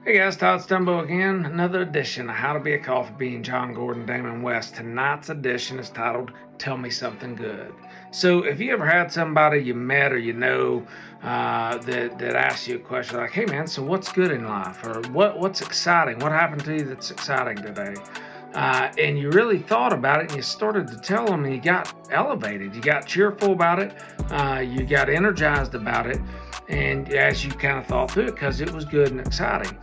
Hey guys, Todd Stumbo again. Another edition of How to Be a Coffee Bean, John Gordon, Damon West. Tonight's edition is titled Tell Me Something Good. So if you ever had somebody you met or you know that asks you a question like, hey man, so what's good in life? Or what's exciting? What happened to you that's exciting today? And you really thought about it and you started to tell them and you got elevated. You got cheerful about it. You got energized about it. And as you kind of thought through it, because it was good and exciting.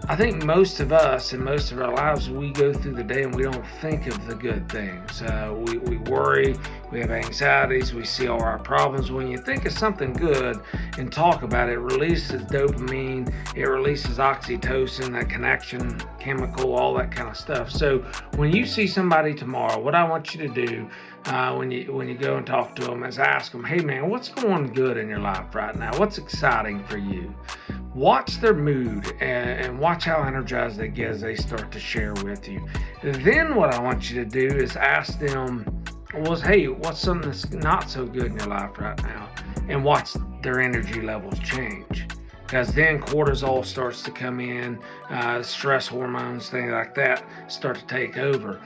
I think most of us in most of our lives, we go through the day and we don't think of the good things. We worry, we have anxieties, we see all our problems. When you think of something good and talk about it, it releases dopamine, it releases oxytocin, that connection chemical, all that kind of stuff. So when you see somebody tomorrow, what I want you to do when you go and talk to them is ask them, hey man, what's going good in your life right now? What's exciting for you? Watch their mood and watch how energized they get as they start to share with you. Then what I want you to do is ask them, hey, what's something that's not so good in your life right now? And watch their energy levels change. Because then cortisol starts to come in, stress hormones, things like that start to take over.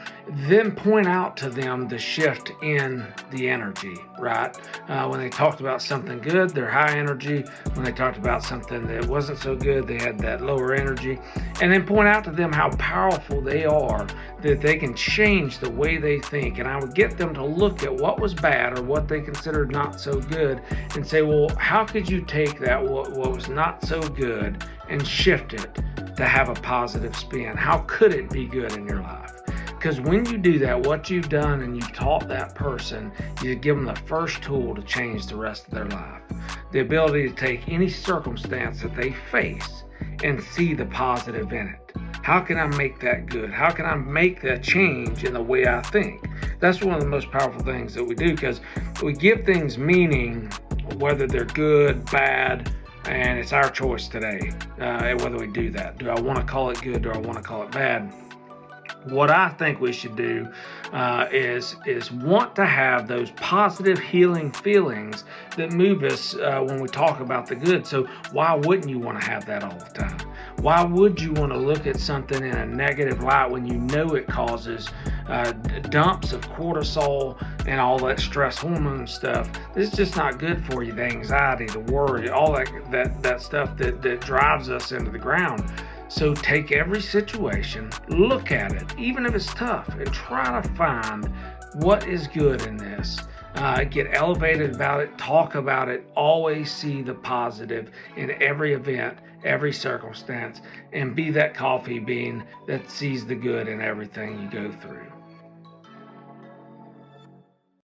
Then point out to them the shift in the energy, right? When they talked about something good, they're high energy. When they talked about something that wasn't so good, they had that lower energy. And then point out to them how powerful they are, that they can change the way they think. And I would get them to look at what was bad or what they considered not so good and say, well, how could you take that, what was not so good, and shift it to have a positive spin? How could it be good in your life? Because when you do that, what you've done and you've taught that person, you give them the first tool to change the rest of their life. The ability to take any circumstance that they face and see the positive in it. How can I make that good? How can I make that change in the way I think? That's one of the most powerful things that we do, because we give things meaning, whether they're good, bad, and it's our choice today whether we do that. Do I want to call it good? Do I want to call it bad? What I think we should do is want to have those positive healing feelings that move us when we talk about the good. So why wouldn't you want to have that all the time? Why would you want to look at something in a negative light when you know it causes dumps of cortisol and all that stress hormone stuff? It's just not good for you. The anxiety, the worry, all that stuff that drives us into the ground. So take every situation, look at it, even if it's tough, and try to find what is good in this. Get elevated about it, talk about it, always see the positive in every event, every circumstance, and be that coffee bean that sees the good in everything you go through.